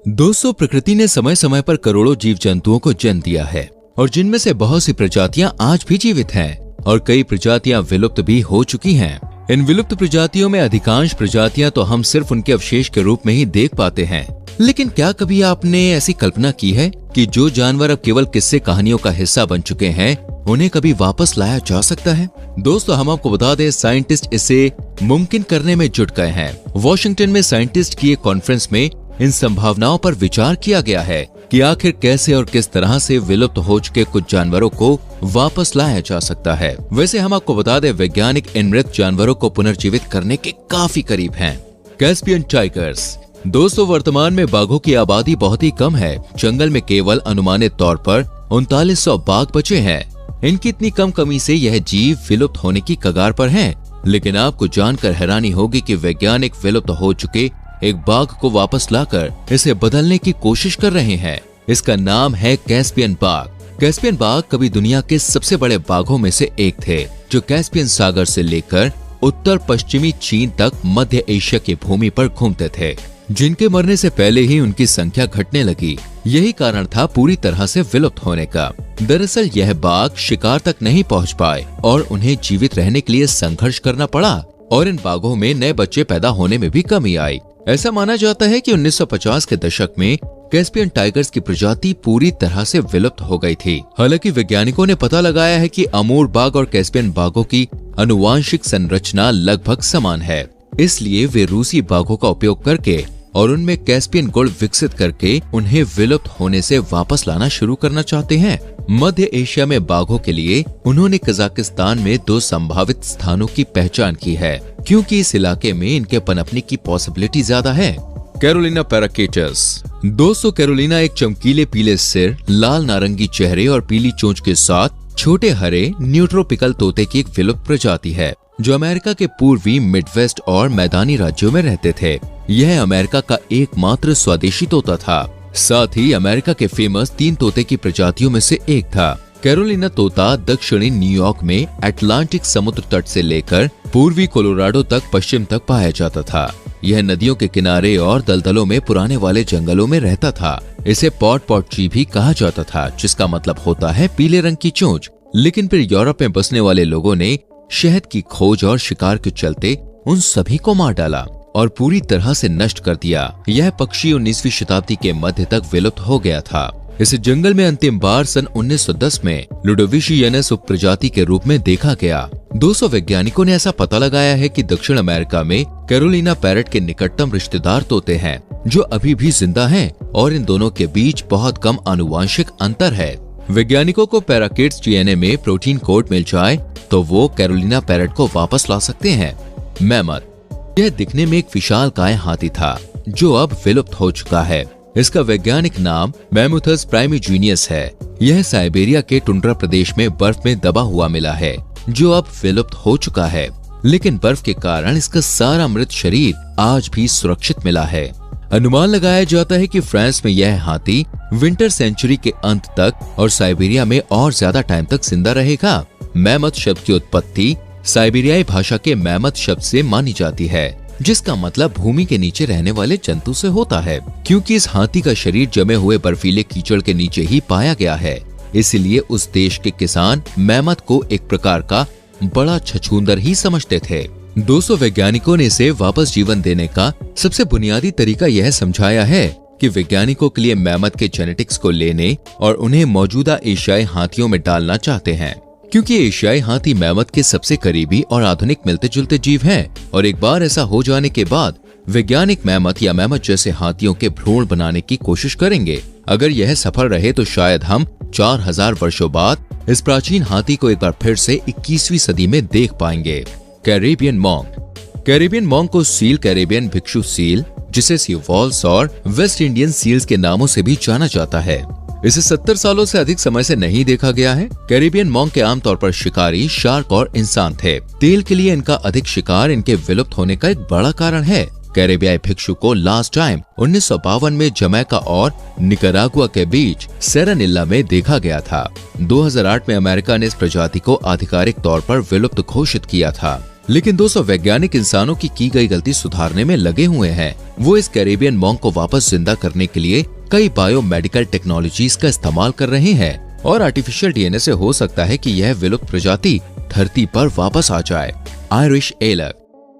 दोस्तों, प्रकृति ने समय समय पर करोड़ों जीव जंतुओं को जन्म दिया है और जिनमें से बहुत सी प्रजातियां आज भी जीवित हैं और कई प्रजातियां विलुप्त भी हो चुकी हैं। इन विलुप्त प्रजातियों में अधिकांश प्रजातियां तो हम सिर्फ उनके अवशेष के रूप में ही देख पाते हैं। लेकिन क्या कभी आपने ऐसी कल्पना की है कि जो जानवर अब केवल किस्से कहानियों का हिस्सा बन चुके हैं, उन्हें कभी वापस लाया जा सकता है? दोस्तों, हम आपको बता दें, साइंटिस्ट इसे मुमकिन करने में जुट गए हैं। वॉशिंगटन में साइंटिस्ट की एक कॉन्फ्रेंस में इन संभावनाओं पर विचार किया गया है कि आखिर कैसे और किस तरह से विलुप्त हो चुके कुछ जानवरों को वापस लाया जा सकता है। वैसे हम आपको बता दें, वैज्ञानिक इन मृत जानवरों को पुनर्जीवित करने के काफी करीब हैं। Caspian tigers. दोस्तों, वर्तमान में बाघों की आबादी बहुत ही कम है। जंगल में केवल अनुमानित तौर पर 3900 बाघ बचे हैं। इनकी इतनी कम कमी से यह जीव विलुप्त होने की कगार पर हैं। लेकिन आपको जानकर हैरानी होगी कि वैज्ञानिक विलुप्त हो चुके एक बाघ को वापस लाकर इसे बदलने की कोशिश कर रहे हैं। इसका नाम है कैस्पियन बाघ। कैस्पियन बाघ कभी दुनिया के सबसे बड़े बाघों में से एक थे, जो कैस्पियन सागर से लेकर उत्तर पश्चिमी चीन तक मध्य एशिया की भूमि पर घूमते थे, जिनके मरने से पहले ही उनकी संख्या घटने लगी। यही कारण था पूरी तरह से विलुप्त होने का। दरअसल यह बाघ शिकार तक नहीं पहुंच पाए और उन्हें जीवित रहने के लिए संघर्ष करना पड़ा और इन बाघों में नए बच्चे पैदा होने में भी कमी आई। ऐसा माना जाता है कि 1950 के दशक में कैस्पियन टाइगर्स की प्रजाति पूरी तरह से विलुप्त हो गई थी। हालांकि वैज्ञानिकों ने पता लगाया है कि अमूर बाघ और कैस्पियन बाघों की आनुवांशिक संरचना लगभग समान है। इसलिए वे रूसी बाघों का उपयोग करके और उनमें कैस्पियन गुण विकसित करके उन्हें विलुप्त होने से वापस लाना शुरू करना चाहते हैं। मध्य एशिया में बाघों के लिए उन्होंने कजाकिस्तान में 2 संभावित स्थानों की पहचान की है, क्योंकि इस इलाके में इनके पनपने की पॉसिबिलिटी ज्यादा है। कैरोलिना पैराकिटस। दोस्तों, कैरोलिना एक चमकीले पीले सिर, लाल नारंगी चेहरे और पीली चोंच के साथ छोटे हरे न्यूट्रोपिकल तोते की एक विलुप्त प्रजाति है, जो अमेरिका के पूर्वी मिडवेस्ट और मैदानी राज्यों में रहते थे। यह अमेरिका का एकमात्र स्वदेशी तोता था। साथ ही अमेरिका के फेमस 3 तोते की प्रजातियों में से एक था। कैरोलिना तोता दक्षिणी न्यूयॉर्क में अटलांटिक समुद्र तट से लेकर पूर्वी कोलोराडो तक पश्चिम तक पाया जाता था। यह नदियों के किनारे और दलदलों में पुराने वाले जंगलों में रहता था। इसे पॉट पॉटची भी कहा जाता था, जिसका मतलब होता है पीले रंग की चोंच। लेकिन फिर यूरोप में बसने वाले लोगों ने शहद की खोज और शिकार के चलते उन सभी को मार डाला और पूरी तरह से नष्ट कर दिया। यह पक्षी 19वीं शताब्दी के मध्य तक विलुप्त हो गया था। इसे जंगल में अंतिम बार सन 1910 में लुडोविशियनस उप प्रजाति के रूप में देखा गया। 200 वैज्ञानिकों ने ऐसा पता लगाया है कि दक्षिण अमेरिका में कैरोलिना पैरट के निकटतम रिश्तेदार तोते हैं, जो अभी भी जिंदा हैं और इन दोनों के बीच बहुत कम आनुवांशिक अंतर है। वैज्ञानिकों को पैराकिट्स डीएनए में प्रोटीन कोड मिल जाए तो वो कैरोलिना पैरट को वापस ला सकते हैं। मैमथ। यह दिखने में एक विशालकाय हाथी था, जो अब विलुप्त हो चुका है। इसका वैज्ञानिक नाम मैमुथस प्राइमिजीनियस है। यह साइबेरिया के टुंड्रा प्रदेश में बर्फ में दबा हुआ मिला है, जो अब विलुप्त हो चुका है। लेकिन बर्फ के कारण इसका सारा मृत शरीर आज भी सुरक्षित मिला है। अनुमान लगाया जाता है कि फ्रांस में यह हाथी विंटर सेंचुरी के अंत तक और साइबेरिया में और ज्यादा टाइम तक जिंदा रहेगा। मैमथ शब्द की उत्पत्ति साइबेरियाई भाषा के मैमथ शब्द से मानी जाती है, जिसका मतलब भूमि के नीचे रहने वाले जंतु से होता है। क्योंकि इस हाथी का शरीर जमे हुए बर्फीले कीचड़ के नीचे ही पाया गया है, इसलिए उस देश के किसान मैमथ को एक प्रकार का बड़ा छछूंदर ही समझते थे। 200 वैज्ञानिकों ने इसे वापस जीवन देने का सबसे बुनियादी तरीका यह समझाया है कि वैज्ञानिकों के लिए मैमथ के जेनेटिक्स को लेने और उन्हें मौजूदा एशियाई हाथियों में डालना चाहते हैं, क्योंकि एशियाई हाथी मैमथ के सबसे करीबी और आधुनिक मिलते जुलते जीव हैं। और एक बार ऐसा हो जाने के बाद वैज्ञानिक मैमथ या मैमथ जैसे हाथियों के भ्रूण बनाने की कोशिश करेंगे। अगर यह सफल रहे तो शायद हम 4000 वर्षों बाद इस प्राचीन हाथी को एक बार फिर से 21वीं सदी में देख पाएंगे। Caribbean monk. कैरेबियन मॉन्क को सील कैरेबियन भिक्षु सील, जिसे सी वॉल्स और वेस्ट इंडियन सील्स के नामों से भी जाना जाता है, इसे 70 सालों से अधिक समय से नहीं देखा गया है। कैरेबियन मॉन्क के आमतौर पर शिकारी शार्क और इंसान थे। तेल के लिए इनका अधिक शिकार इनके विलुप्त होने का एक बड़ा कारण है। कैरेबियाई भिक्षु को लास्ट टाइम 1952 में जमैका और निकारागुआ के बीच सेरानिल्ला में देखा गया था। 2008 में अमेरिका ने इस प्रजाति को आधिकारिक तौर पर विलुप्त घोषित किया था। लेकिन दोस्तों वैज्ञानिक इंसानों की गई गलती सुधारने में लगे हुए हैं। वो इस कैरेबियन मॉन्क को वापस जिंदा करने के लिए कई बायोमेडिकल टेक्नोलॉजीज का इस्तेमाल कर रहे हैं और आर्टिफिशियल डीएनए से हो सकता है कि यह विलुप्त प्रजाति धरती पर वापस आ जाए। आयरिश एलक,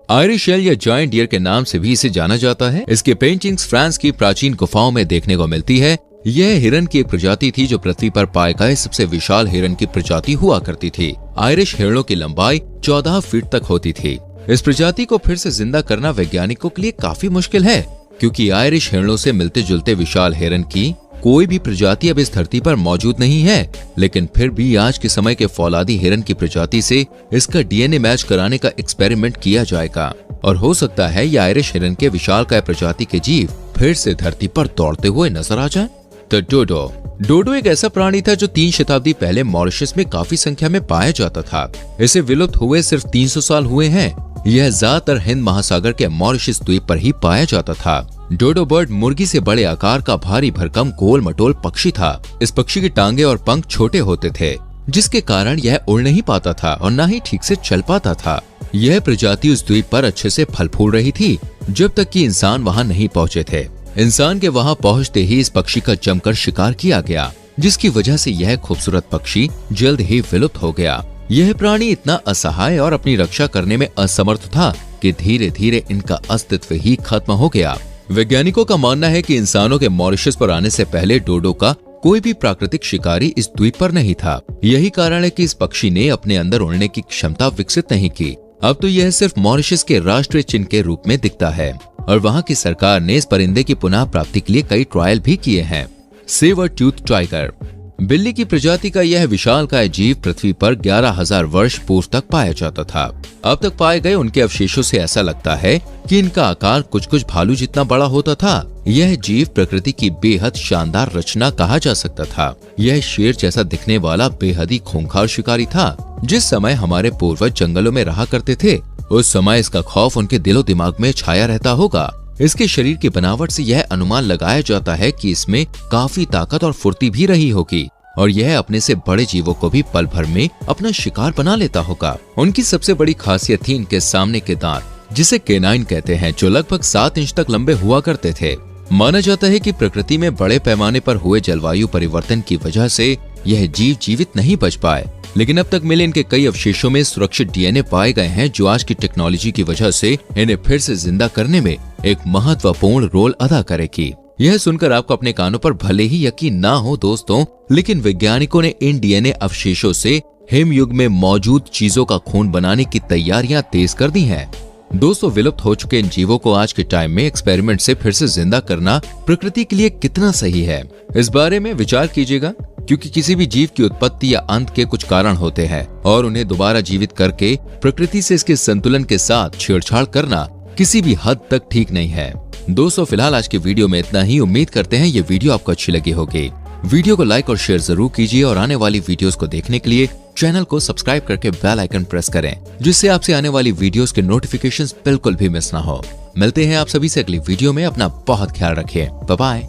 आयरिश एल या जायंट डियर के नाम से भी इसे जाना जाता है। इसके पेंटिंग्स फ्रांस की प्राचीन गुफाओं में देखने को मिलती है। यह हिरन की एक प्रजाति थी जो पृथ्वी पर पाए गए सबसे विशाल हिरन की प्रजाति हुआ करती थी। आयरिश हिरणों की लंबाई 14 फीट तक होती थी। इस प्रजाति को फिर से जिंदा करना वैज्ञानिकों के लिए काफी मुश्किल है, क्योंकि आयरिश हिरणों से मिलते जुलते विशाल हिरन की कोई भी प्रजाति अब इस धरती पर मौजूद नहीं है। लेकिन फिर भी आज के समय के फौलादी हिरन की प्रजाति से इसका डीएनए मैच कराने का एक्सपेरिमेंट किया जाएगा और हो सकता है यह आयरिश हिरन के विशालकाय प्रजाति के जीव फिर से धरती पर दौड़ते हुए नजर आ जाए। तो डोडो एक ऐसा प्राणी था जो 3 शताब्दी पहले मॉरिशस में काफी संख्या में पाया जाता था। इसे विलुप्त हुए सिर्फ 300 साल हुए हैं। यह ज्यादातर हिंद महासागर के मॉरिशस द्वीप पर ही पाया जाता था। डोडो बर्ड मुर्गी से बड़े आकार का भारी भरकम गोल मटोल पक्षी था। इस पक्षी की टांगे और पंख छोटे होते थे, जिसके कारण यह उड़ नहीं पाता था और न ही ठीक से चल पाता था। यह प्रजाति उस द्वीप पर अच्छे से फल फूल रही थी जब तक कि इंसान वहां नहीं पहुंचे थे। इंसान के वहां पहुंचते ही इस पक्षी का जमकर शिकार किया गया, जिसकी वजह से यह खूबसूरत पक्षी जल्द ही विलुप्त हो गया। यह प्राणी इतना असहाय और अपनी रक्षा करने में असमर्थ था कि धीरे धीरे इनका अस्तित्व ही खत्म हो गया। वैज्ञानिकों का मानना है कि इंसानों के मॉरिशस पर आने से पहले डोडो का कोई भी प्राकृतिक शिकारी इस द्वीप पर नहीं था। यही कारण है कि इस पक्षी ने अपने अंदर उड़ने की क्षमता विकसित नहीं की। अब तो यह सिर्फ मॉरिशस के राष्ट्रीय चिन्ह के रूप में दिखता है और वहां की सरकार ने इस परिंदे की पुनः प्राप्ति के लिए कई ट्रायल भी किए हैं। सेवर टूथ टाइगर, बिल्ली की प्रजाति का यह विशालकाय जीव पृथ्वी पर 11,000 वर्ष पूर्व तक पाया जाता था। अब तक पाए गए उनके अवशेषों से ऐसा लगता है कि इनका आकार कुछ भालू जितना बड़ा होता था। यह जीव प्रकृति की बेहद शानदार रचना कहा जा सकता था। यह शेर जैसा दिखने वाला बेहद ही खूंखार शिकारी था। जिस समय हमारे पूर्वज जंगलों में रहा करते थे, उस समय इसका खौफ उनके दिलो दिमाग में छाया रहता होगा। इसके शरीर की बनावट से यह अनुमान लगाया जाता है कि इसमें काफी ताकत और फुर्ती भी रही होगी और यह अपने से बड़े जीवों को भी पल भर में अपना शिकार बना लेता होगा। उनकी सबसे बड़ी खासियत थी इनके सामने के दांत, जिसे केनाइन कहते हैं, जो लगभग 7 इंच तक लंबे हुआ करते थे। माना जाता है कि प्रकृति में बड़े पैमाने पर हुए जलवायु परिवर्तन की वजह से यह जीव जीवित नहीं बच पाए, लेकिन अब तक मिले इनके कई अवशेषों में सुरक्षित डीएनए पाए गए हैं, जो आज की टेक्नोलॉजी की वजह से इन्हें फिर से जिंदा करने में एक महत्वपूर्ण रोल अदा करेगी। यह सुनकर आपको अपने कानों पर भले ही यकीन ना हो दोस्तों, लेकिन वैज्ञानिकों ने इन डीएनए अवशेषों से हिमयुग में मौजूद चीजों का खून बनाने की तैयारियां तेज कर दी हैं। दोस्तों, विलुप्त हो चुके इन जीवों को आज के टाइम में एक्सपेरिमेंट से फिर से जिंदा करना प्रकृति के लिए कितना सही है, इस बारे में विचार कीजिएगा, क्योंकि किसी भी जीव की उत्पत्ति या अंत के कुछ कारण होते हैं और उन्हें दोबारा जीवित करके प्रकृति से इसके संतुलन के साथ छेड़छाड़ करना किसी भी हद तक ठीक नहीं है। दोस्तों, फिलहाल आज की वीडियो में इतना ही। उम्मीद करते हैं ये वीडियो आपको अच्छी लगी होगी। वीडियो को लाइक और शेयर जरूर कीजिए और आने वाली वीडियोस को देखने के लिए चैनल को सब्सक्राइब करके बेल आइकन प्रेस करें, जिससे आपसे आने वाली वीडियोस के नोटिफिकेशंस बिल्कुल भी मिस ना हो। मिलते हैं आप सभी से अगली वीडियो में। अपना बहुत ख्याल रखिए। Bye bye.